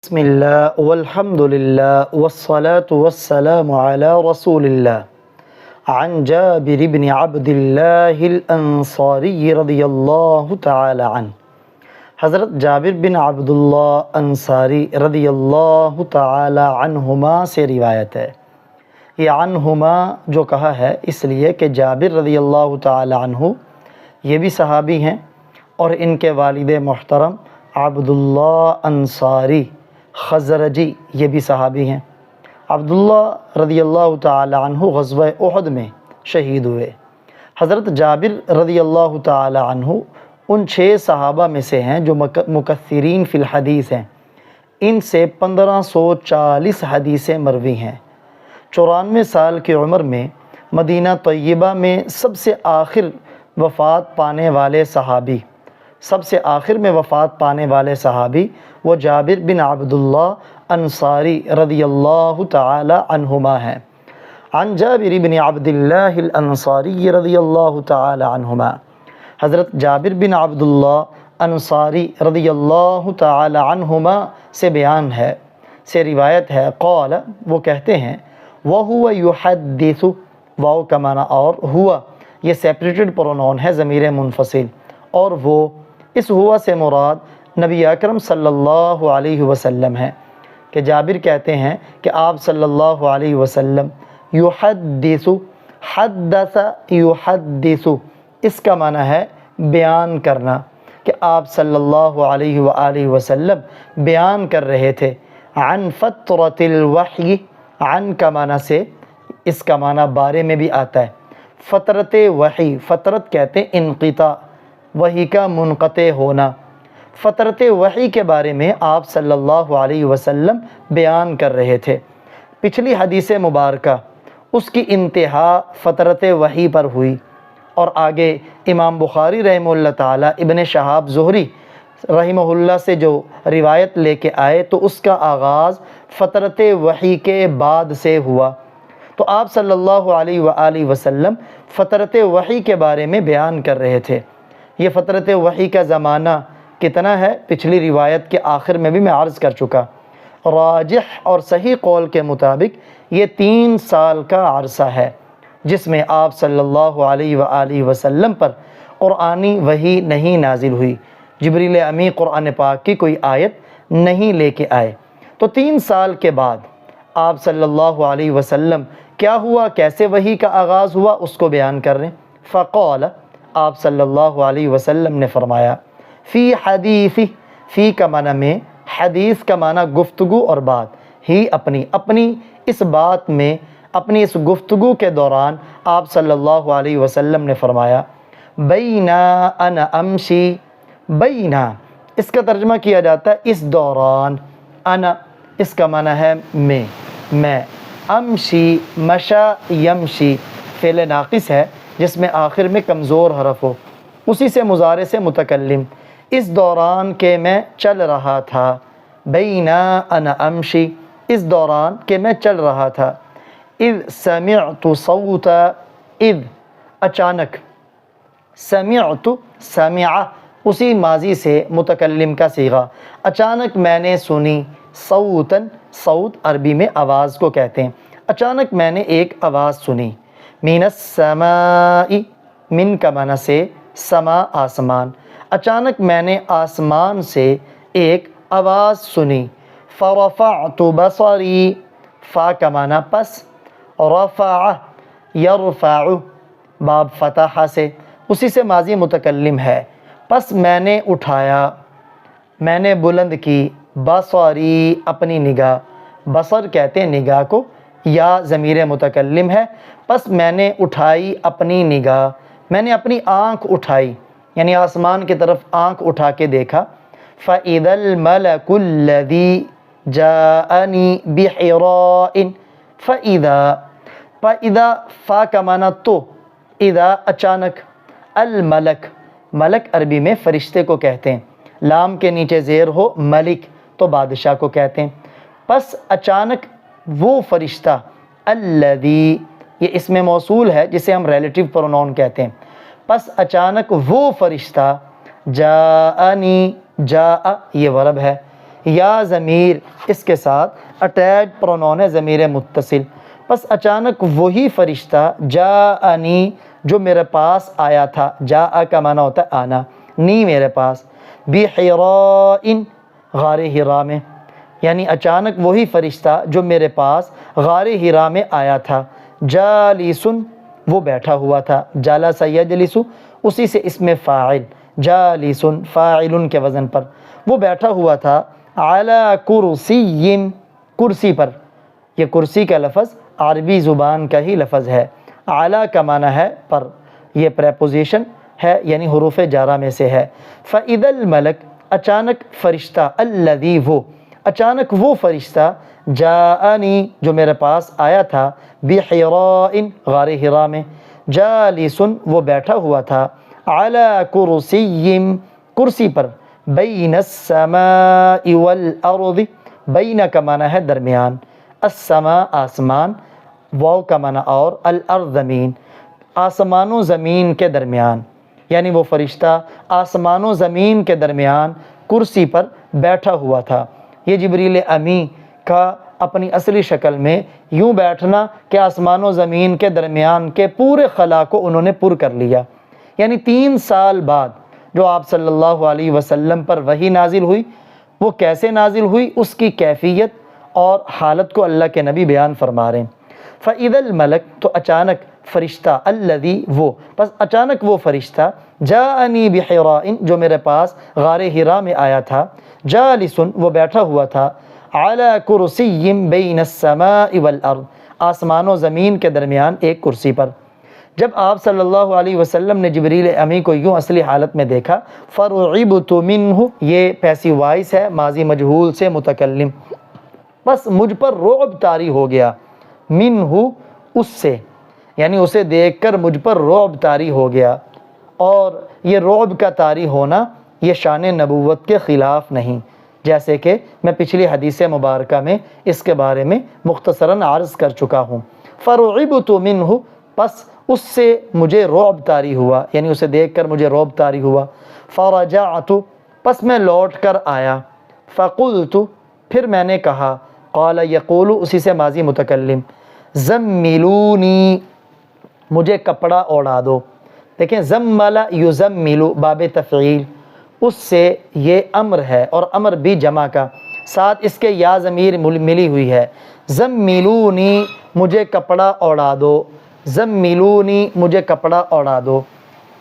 بسم اللہ والحمد للہ والصلاة والسلام علی رسول اللہ عن جابر بن عبد اللہ الانصاری رضی اللہ تعالی عنہ۔ حضرت جابر بن عبداللہ انصاری رضی اللہ تعالی عنہما سے روایت ہے۔ یہ عنہما جو کہا ہے اس لیے کہ جابر رضی اللہ تعالی عنہ یہ بھی صحابی ہیں اور ان کے والد محترم عبداللہ انصاری خزرجی یہ بھی صحابی ہیں۔ عبداللہ رضی اللہ تعالی عنہ غزوہ احد میں شہید ہوئے۔ حضرت جابر رضی اللہ تعالی عنہ ان 6 صحابہ میں سے ہیں جو مکثرین فی الحدیث ہیں۔ ان سے 1540 حدیثیں مروی ہیں۔ 94 سال کی عمر میں مدینہ طیبہ میں سب سے آخر وفات پانے والے صحابی وہ جابر بن عبداللہ انصاری رضی اللہ تعالی عنہما ہیں۔ عن جابر بن عبداللہ الانصاری رضی اللہ تعالی عنہما، حضرت جابر بن عبداللہ انصاری رضی اللہ تعالی عنہما سے بیان ہے، سے روایت ہے، قال وہ کہتے ہیں، وَهُوَ يُحَدِّثُ، واو کا معنی اور، ہوا یہ سیپریٹڈ پرونون ہے ضمیر منفصل، اور وہ، اس ہوا سے مراد نبی اکرم صلی اللہ علیہ وسلم ہے کہ جابر کہتے ہیں کہ آپ صلی اللہ علیہ وسلم یحدث، حدث یحدث، اس کا معنی ہے بیان کرنا، کہ آپ صلی اللہ علیہ وآلہ وسلم بیان کر رہے تھے۔ عن فترۃ الوحی، عن کا معنی سے اس کا معنی بارے میں بھی آتا ہے۔ فترت وحی، فترت کہتے ہیں انقطاع، وحی کا منقطع ہونا۔ فترت وحی کے بارے میں آپ صلی اللہ علیہ وسلم بیان کر رہے تھے۔ پچھلی حدیث مبارکہ اس کی انتہا فترت وحی پر ہوئی، اور آگے امام بخاری رحمہ اللہ تعالی ابن شہاب زہری رحمہ اللہ سے جو روایت لے کے آئے تو اس کا آغاز فترت وحی کے بعد سے ہوا۔ تو آپ صلی اللہ علیہ وآلہ وسلم فترت وحی کے بارے میں بیان کر رہے تھے۔ یہ فترت وحی کا زمانہ کتنا ہے پچھلی روایت کے آخر میں بھی میں عرض کر چکا۔ راجح اور صحیح قول کے مطابق یہ 3 سال کا عرصہ ہے جس میں آپ صلی اللہ علیہ وآلہ وسلم پر قرآنی وحی نہیں نازل ہوئی، جبریل امی قرآن پاک کی کوئی آیت نہیں لے کے آئے۔ تو 3 سال کے بعد آپ صلی اللہ علیہ وسلم کیا ہوا، کیسے وحی کا آغاز ہوا، اس کو بیان کر رہے ہیں۔ فقال، آپ صلی اللہ علیہ وسلم نے فرمایا، فی حدیث، فی کا معنی میں، حدیث کا معنی گفتگو اور بات، ہی اپنی اس بات میں، اپنی اس گفتگو کے دوران آپ صلی اللہ علیہ وسلم نے فرمایا، بینا انا امشی، بینا اس کا ترجمہ کیا جاتا ہے اس دوران، انا اس کا معنی ہے میں، امشی مشا یمشی فعل ناقص ہے جس میں آخر میں کمزور حرف ہو، اسی سے مضارع سے متکلم، اس دوران کہ میں چل رہا تھا، بینا انا امشی اس دوران کہ میں چل رہا تھا، اذ سمعت صوتا، اذ اچانک، سمعت سمع اسی ماضی سے متکلم کا صیغہ، اچانک میں نے سنی، صوتاً صوت عربی میں آواز کو کہتے ہیں، اچانک میں نے ایک آواز سنی، من السماء، من کا معنی سے سما آسمان، اچانک میں نے آسمان سے ایک آواز سنی، فرفعت بصری، فا کا معنی پس، رفع یرفع باب فتح سے، اسی سے ماضی متکلم ہے، پس میں نے اٹھایا، میں نے بلند کی، بصری اپنی نگاہ، بصر کہتے ہیں نگاہ کو، یا ضمیر متکلم ہے، پس میں نے اٹھائی اپنی نگاہ، میں نے اپنی آنکھ اٹھائی، یعنی آسمان کی طرف آنکھ اٹھا کے دیکھا، فَإِذَا الْمَلَكُ الَّذِي جَاءَنِي بِحِرَاءٍ، فَإِذَا فا کا معنی تو، اذا اچانک، الملک، ملک عربی میں فرشتے کو کہتے ہیں، لام کے نیچے زیر ہو ملک تو بادشاہ کو کہتے ہیں، پس اچانک وہ فرشتہ، الذی یہ اسم موصول ہے جسے ہم ریلیٹیو پرونون کہتے ہیں، پس اچانک وہ فرشتہ، جاءنی، جاء یہ ورب ہے، یا ضمیر اس کے ساتھ اٹیچ پرونون ہے ضمیر متصل، بس اچانک وہی فرشتہ جاءنی جو میرے پاس آیا تھا، جاء کا معنی ہوتا ہے آنا، نی میرے پاس، بحراء غار حرا میں، یعنی اچانک وہی فرشتہ جو میرے پاس غار حرا میں آیا تھا، جالسن وہ بیٹھا ہوا تھا، جالس یجلس اسی سے اسم فاعل، جالسن فاعل کے وزن پر، وہ بیٹھا ہوا تھا، علی کرسی کرسی پر، یہ کرسی کا لفظ عربی زبان کا ہی لفظ ہے، اعلیٰ کا معنی ہے پر، یہ پریپوزیشن ہے یعنی حروف جارہ میں سے ہے۔ فَإِذَا الْمَلَكُ اچانک فرشتہ، الذی وہ اچانک وہ فرشتہ، جاءنی جو میرے پاس آیا تھا، بحراء غار حرا میں، جالسن وہ بیٹھا ہوا تھا، علی کرسی کرسی پر، بین السماء والارض بین کا معنی ہے درمیان، السماء آسمان، واو کا معنی اور، الارض زمین، آسمان و زمین کے درمیان، یعنی وہ فرشتہ آسمان و زمین کے درمیان کرسی پر بیٹھا ہوا تھا۔ یہ جبریل امی کا اپنی اصلی شکل میں یوں بیٹھنا کہ آسمان و زمین کے درمیان کے پورے خلا کو انہوں نے پر کر لیا، یعنی 3 سال بعد جو آپ صلی اللہ علیہ وسلم پر وحی نازل ہوئی، وہ کیسے نازل ہوئی اس کی کیفیت اور حالت کو اللہ کے نبی بیان فرما رہے ہیں۔ فَإِذَا الْمَلَكُ تو اچانک فرشتہ، الذی وہ پس اچانک وہ فرشتہ، جاءنی بحراء جو میرے پاس غار حرا میں آیا تھا، جالسن وہ بیٹھا ہوا تھا، علی کرسی بین السماء والارض آسمان و زمین کے درمیان ایک کرسی پر۔ جب آپ صلی اللہ علیہ وسلم نے جبریل امی کو یوں اصلی حالت میں دیکھا، فرعبت منہ یہ پیسیو وائس ہے ماضی مجہول سے متکلم، بس مجھ پر رعب طاری ہو گیا، منہ اس سے، یعنی اسے دیکھ کر مجھ پر رعب طاری ہو گیا، اور یہ رعب کا طاری ہونا یہ شان نبوت کے خلاف نہیں، جیسے کہ میں پچھلی حدیث مبارکہ میں اس کے بارے میں مختصراً عرض کر چکا ہوں۔ فرعبت منہ پس اس سے مجھے رعب طاری ہوا، یعنی اسے دیکھ کر مجھے رعب طاری ہوا، فرجعت پس میں لوٹ کر آیا، فقلت پھر میں نے کہا، قال یقول اسی سے ماضی متکلم، زملونی مجھے کپڑا اوڑھا دو، دیکھیں زمل یزمل باب تفعیل، اس سے یہ امر ہے اور امر بھی جمع کا، ساتھ اس کے یا ضمیر ملی ہوئی ہے، زملونی مجھے کپڑا اوڑھا دو، زملونی مجھے کپڑا اوڑھا دو،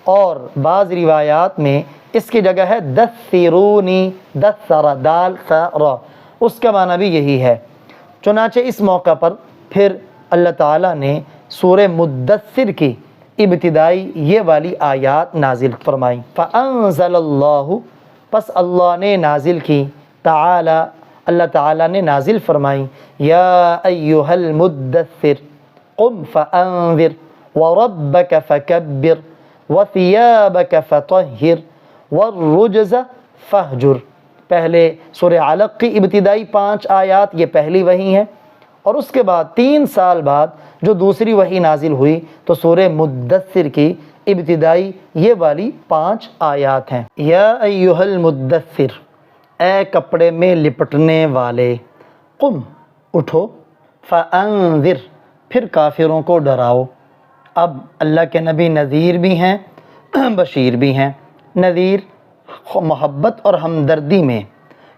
اور بعض روایات میں اس کی جگہ ہے دثرونی، دثر دال ثر، اس کا معنی بھی یہی ہے۔ چنانچہ اس موقع پر پھر اللہ تعالیٰ نے سورہ مدثر کی ابتدائی یہ والی آیات نازل فرمائیں، فَأَنزَلَ اللَّهُ پس اللہ نے نازل کی، تعالی اللہ تعالیٰ نے نازل فرمائی، یا ایہا المدثر قم فأنذر وربك فكبر وثيابك فطهر والرجز فاہجر۔ پہلے سورہ علق کی ابتدائی 5 آیات یہ پہلی وحی ہے، اور اس کے بعد 3 سال بعد جو دوسری وحی نازل ہوئی تو سورہ مدثر کی ابتدائی یہ والی 5 آیات ہیں۔ یا ایہا المدثر اے کپڑے میں لپٹنے والے، قم اٹھو، فانذر پھر کافروں کو ڈراؤ۔ اب اللہ کے نبی نذیر بھی ہیں بشیر بھی ہیں۔ نذیر محبت اور ہمدردی میں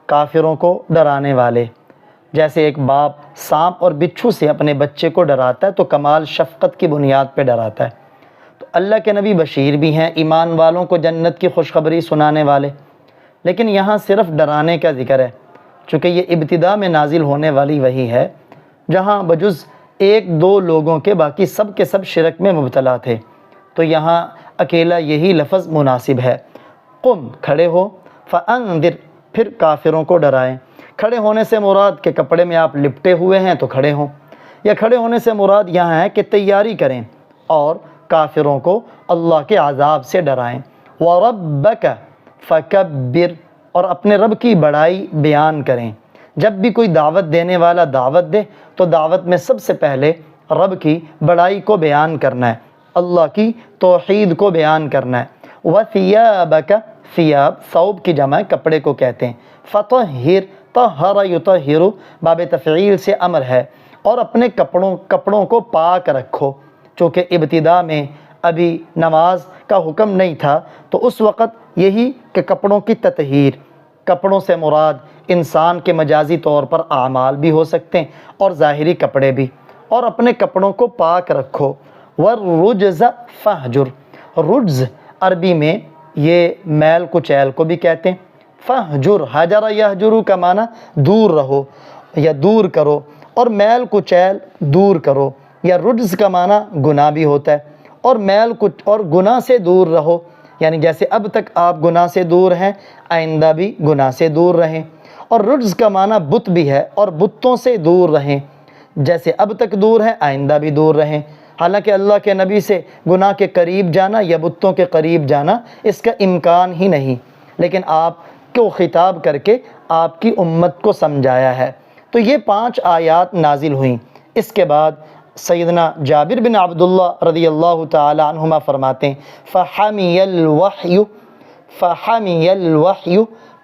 کافروں کو ڈرانے والے، جیسے ایک باپ سانپ اور بچھو سے اپنے بچے کو ڈراتا ہے تو کمال شفقت کی بنیاد پہ ڈراتا ہے، تو اللہ کے نبی بشیر بھی ہیں، ایمان والوں کو جنت کی خوشخبری سنانے والے، لیکن یہاں صرف ڈرانے کا ذکر ہے، چونکہ یہ ابتدا میں نازل ہونے والی وحی ہے جہاں بجز 1-2 لوگوں کے باقی سب کے سب شرک میں مبتلا تھے، تو یہاں اکیلا یہی لفظ مناسب ہے۔ قم کھڑے ہو، فانذر پھر کافروں کو ڈرائیں۔ کھڑے ہونے سے مراد کہ کپڑے میں آپ لپٹے ہوئے ہیں تو کھڑے ہوں، یا کھڑے ہونے سے مراد یہاں ہے کہ تیاری کریں اور کافروں کو اللہ کے عذاب سے ڈرائیں۔ وَرَبَّكَ فَكَبِّرْ اور اپنے رب کی بڑائی بیان کریں۔ جب بھی کوئی دعوت دینے والا دعوت دے تو دعوت میں سب سے پہلے رب کی بڑائی کو بیان کرنا ہے، اللہ کی توحید کو بیان کرنا ہے۔ وَثِيَابَكَ ثیاب ثوب کی جمع کپڑے کو کہتے ہیں، فَطَهِّرْ طہر یطہر باب تفعیل سے امر ہے، اور اپنے کپڑوں کو پاک رکھو۔ چونکہ ابتدا میں ابھی نماز کا حکم نہیں تھا، تو اس وقت یہی کہ کپڑوں کی تطہیر، کپڑوں سے مراد انسان کے مجازی طور پر اعمال بھی ہو سکتے ہیں اور ظاہری کپڑے بھی، اور اپنے کپڑوں کو پاک رکھو۔ والرجز فہجر، رجز عربی میں یہ میل کچیل کو بھی کہتے ہیں۔ فہجر، حجر یہجر کا معنی دور رہو یا دور کرو، اور میل کچیل دور کرو، یا رجز کا معنی گناہ بھی ہوتا ہے، اور اور گناہ سے دور رہو، یعنی جیسے اب تک آپ گناہ سے دور ہیں، آئندہ بھی گناہ سے دور رہیں۔ اور رجز کا معنی بت بھی ہے، اور بتوں سے دور رہیں، جیسے اب تک دور ہیں آئندہ بھی دور رہیں۔ حالانکہ اللہ کے نبی سے گناہ کے قریب جانا یا بتوں کے قریب جانا اس کا امکان ہی نہیں، لیکن آپ کو خطاب کر کے آپ کی امت کو سمجھایا ہے۔ تو یہ 5 آیات نازل ہوئیں۔ اس کے بعد سیدنا جابر بن عبداللہ رضی اللہ تعالی عنہما فرماتے ہیں فحمی الوحی،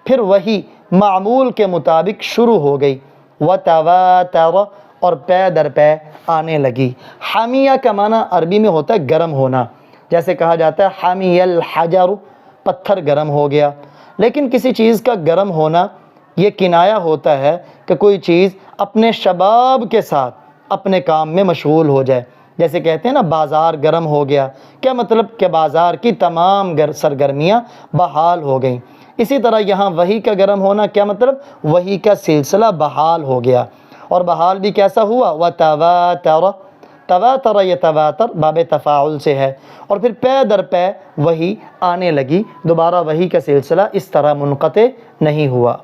پھر وحی معمول کے مطابق شروع ہو گئی، وتواتر، اور پے در پے آنے لگی۔ حامیہ کا معنی عربی میں ہوتا ہے گرم ہونا، جیسے کہا جاتا ہے حامی الحجر، پتھر گرم ہو گیا۔ لیکن کسی چیز کا گرم ہونا یہ کنایہ ہوتا ہے کہ کوئی چیز اپنے شباب کے ساتھ اپنے کام میں مشغول ہو جائے، جیسے کہتے ہیں نا بازار گرم ہو گیا، کیا مطلب کہ بازار کی تمام سرگرمیاں بحال ہو گئیں۔ اسی طرح یہاں وحی کا گرم ہونا کیا مطلب، وحی کا سلسلہ بحال ہو گیا، اور بحال بھی کیسا ہوا، وتواتر، تواتر یتواتر باب تفاعل سے ہے، اور پھر پے در پے وحی آنے لگی، دوبارہ وحی کا سلسلہ اس طرح منقطع نہیں ہوا۔